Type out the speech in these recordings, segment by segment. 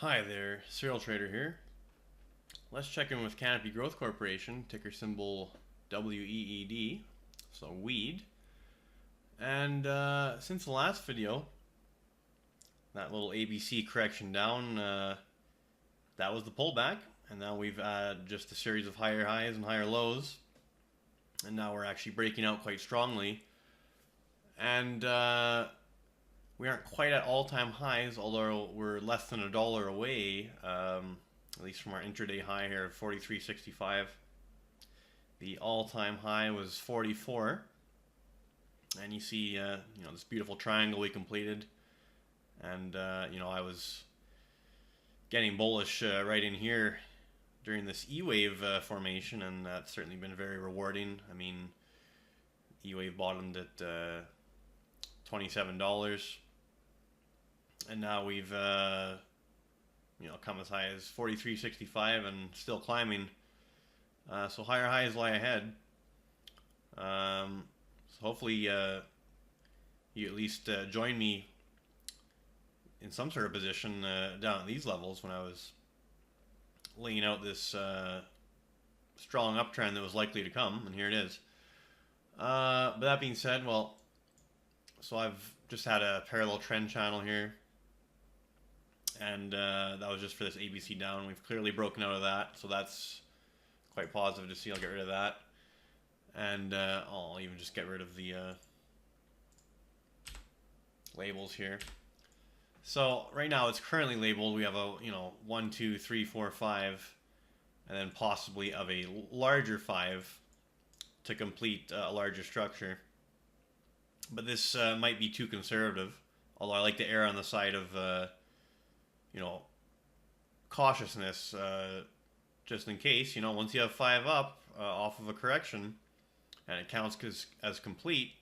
Hi there, Serial Trader here. Let's check in with Canopy Growth Corporation, ticker symbol WEED, so weed. And since the last video, that little ABC correction down, that was the pullback. And now we've had just a series of higher highs and higher lows. And now we're actually breaking out quite strongly. And we aren't quite at all-time highs, although we're less than $1 away, at least from our intraday high here of 43.65. The all-time high was 44, and you see, this beautiful triangle we completed, and I was getting bullish right in here during this E-wave formation, and that's certainly been very rewarding. I mean, E-wave bottomed at $27. And now we've come as high as 43.65 and still climbing. So higher highs lie ahead. So hopefully you at least join me in some sort of position down at these levels when I was laying out this strong uptrend that was likely to come, and here it is. But that being said, so I've just had a parallel trend channel here. And that was just for this ABC down. We've clearly broken out of that, so that's quite positive to see. I'll get rid of that. And I'll even just get rid of the labels here. So right now it's currently labeled. We have a 1, 2, 3, 4, 5, and then possibly of a larger 5 to complete a larger structure. But this might be too conservative, although I like to err on the side of cautiousness, just in case. Once you have 5 up off of a correction and it counts as complete,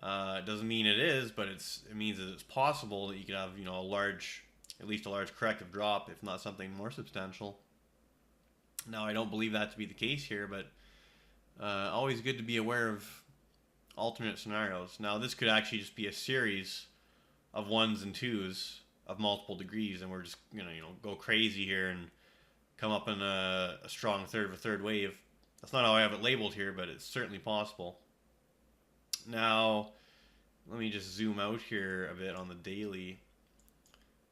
it doesn't mean it is, but it means that it's possible that you could have at least a large corrective drop, if not something more substantial. Now, I don't believe that to be the case here, but always good to be aware of alternate scenarios. Now, this could actually just be a series of 1s and 2s of multiple degrees, and we're just go crazy here and come up in a strong third of a third wave. That's not how I have it labeled here, but it's certainly possible. Now, let me just zoom out here a bit on the daily.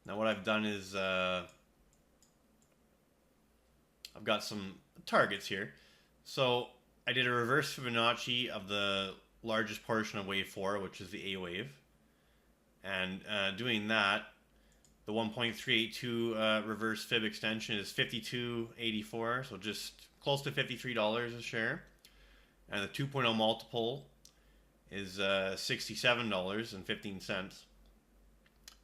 Now, what I've done is I've got some targets here. So I did a reverse Fibonacci of the largest portion of wave 4, which is the A wave, and doing that, the 1.382 reverse fib extension is $52.84, so just close to $53 a share. And the 2.0 multiple is $67.15.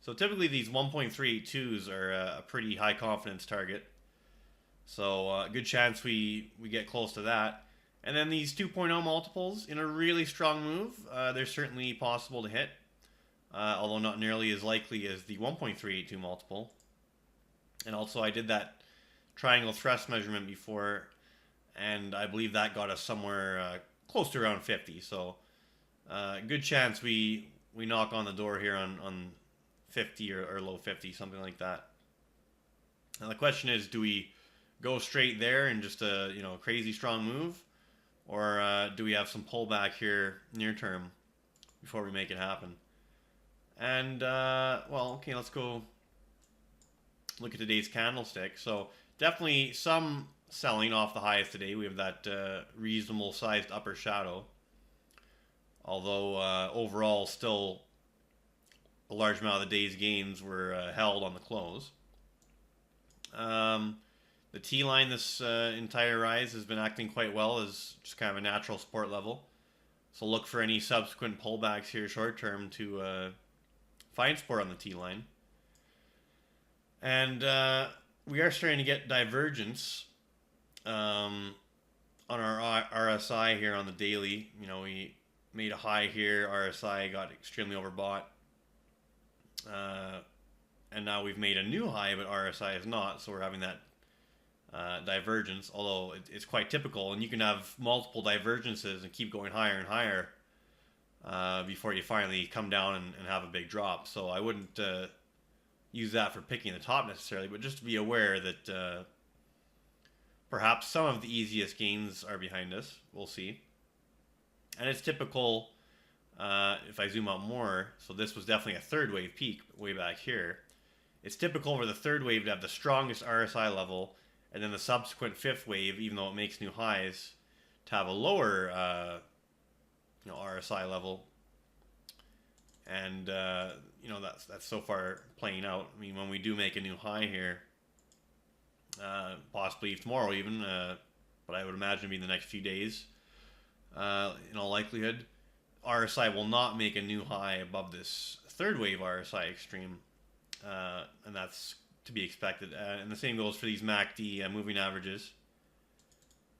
So typically these 1.382s are a pretty high confidence target. So good chance we get close to that. And then these 2.0 multiples in a really strong move, they're certainly possible to hit. Although not nearly as likely as the 1.382 multiple. And also I did that triangle thrust measurement before, and I believe that got us somewhere close to around 50. So good chance we knock on the door here on 50 or low 50, something like that. Now the question is, do we go straight there in just a crazy strong move, or do we have some pullback here near term before we make it happen? And, okay, let's go look at today's candlestick. So definitely some selling off the highs today. We have that reasonable sized upper shadow. Although overall still a large amount of the day's gains were held on the close. The T-line this entire rise has been acting quite well as just kind of a natural support level. So look for any subsequent pullbacks here short term to find support on the T-line. And we are starting to get divergence on our RSI here on the daily. We made a high here, RSI got extremely overbought. And now we've made a new high, but RSI is not, so we're having that divergence, although it's quite typical, and you can have multiple divergences and keep going higher and higher before you finally come down and have a big drop. So I wouldn't use that for picking the top necessarily, but just to be aware that perhaps some of the easiest gains are behind us. We'll see. And it's typical, if I zoom out more, so this was definitely a third wave peak way back here. It's typical for the third wave to have the strongest RSI level, and then the subsequent fifth wave, even though it makes new highs, to have a lower RSI level. And that's so far playing out. I mean, when we do make a new high here, possibly tomorrow even, but I would imagine it'll be the next few days, in all likelihood, RSI will not make a new high above this third wave RSI extreme, and that's to be expected. And the same goes for these MACD moving averages.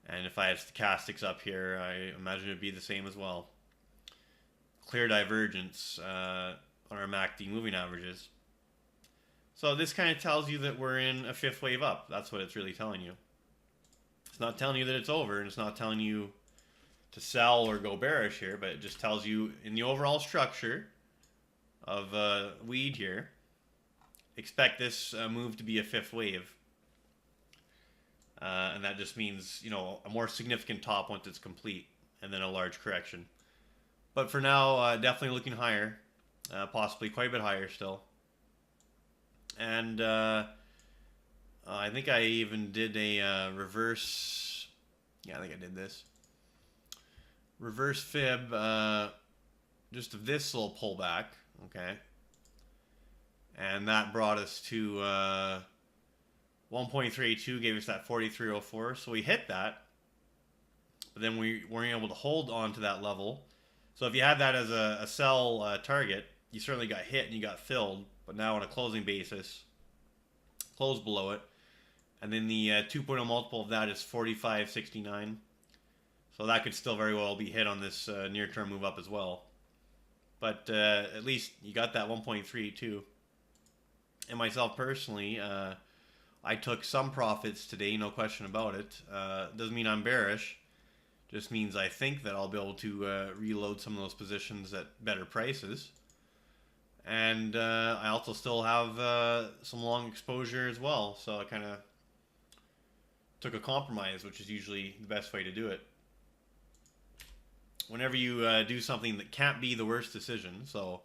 And if I had stochastics up here, I imagine it would be the same as well. Clear divergence on our MACD moving averages. So this kind of tells you that we're in a fifth wave up. That's what it's really telling you. It's not telling you that it's over, and it's not telling you to sell or go bearish here, but it just tells you in the overall structure of weed here, expect this move to be a fifth wave. And that just means, a more significant top once it's complete, and then a large correction. But for now, definitely looking higher, possibly quite a bit higher still. And I think I even did a reverse. Yeah, I think I did this. Reverse fib, just of this little pullback, okay? And that brought us to 1.32, gave us that 43.04. So we hit that, but then we weren't able to hold on to that level. So if you had that as a sell target, you certainly got hit and you got filled. But now on a closing basis, close below it. And then the 2.0 multiple of that is 45.69. So that could still very well be hit on this near-term move up as well. But at least you got that 1.32. And myself personally, I took some profits today, no question about it. Doesn't mean I'm bearish. Just means I think that I'll be able to reload some of those positions at better prices. And I also still have some long exposure as well. So I kind of took a compromise, which is usually the best way to do it. Whenever you do something that can't be the worst decision, so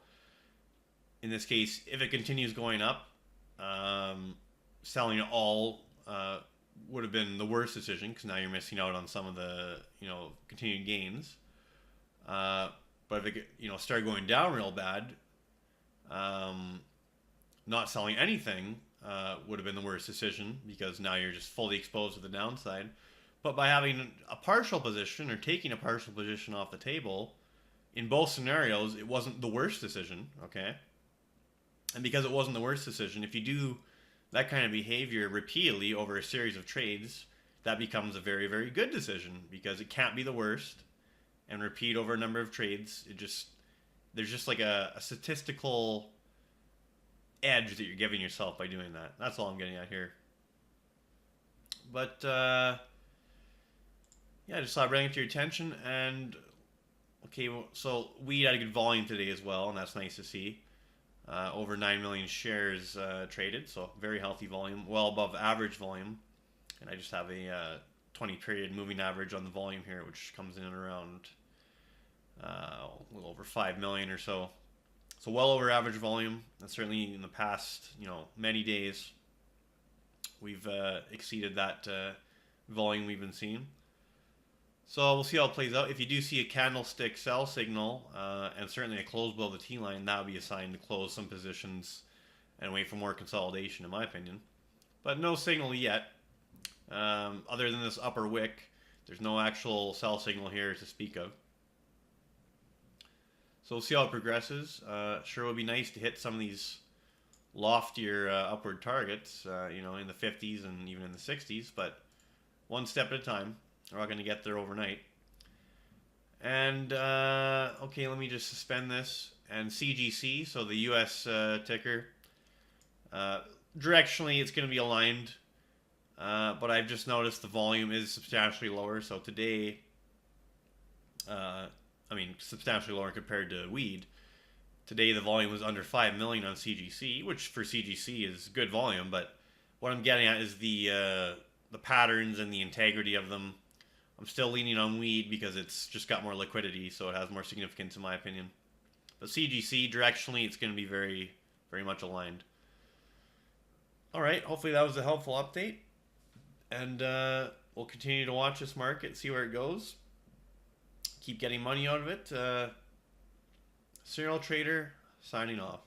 in this case, if it continues going up, selling it all would have been the worst decision, because now you're missing out on some of the continued gains. But if it started going down real bad, not selling anything would have been the worst decision, because now you're just fully exposed to the downside. But by having a partial position or taking a partial position off the table, in both scenarios, it wasn't the worst decision, okay? And because it wasn't the worst decision, if you do that kind of behavior repeatedly over a series of trades, that becomes a very, very good decision, because it can't be the worst, and repeat over a number of trades, there's just like a statistical edge that you're giving yourself by doing that. That's all I'm getting at here. But yeah, just thought I'd bring it to your attention. And okay, so weed had a good volume today as well, and that's nice to see. Over 9 million shares traded, so very healthy volume, well above average volume. And I just have a 20-period moving average on the volume here, which comes in at around a little over 5 million or so. So well over average volume, and certainly in the past, many days, we've exceeded that volume we've been seeing. So we'll see how it plays out. If you do see a candlestick sell signal, and certainly a close below the T-line, that would be a sign to close some positions and wait for more consolidation, in my opinion. But no signal yet. Other than this upper wick, there's no actual sell signal here to speak of. So we'll see how it progresses. Sure would be nice to hit some of these loftier upward targets, in the 50s and even in the 60s, but one step at a time. We're not going to get there overnight. And, okay, let me just suspend this. And CGC, so the US ticker, directionally it's going to be aligned, but I've just noticed the volume is substantially lower. So today, substantially lower compared to weed. Today the volume was under 5 million on CGC, which for CGC is good volume, but what I'm getting at is the patterns and the integrity of them. I'm still leaning on weed because it's just got more liquidity, so it has more significance in my opinion. But CGC, directionally, it's going to be very, very much aligned. All right, hopefully that was a helpful update. And we'll continue to watch this market, see where it goes. Keep getting money out of it. Serial Trader, signing off.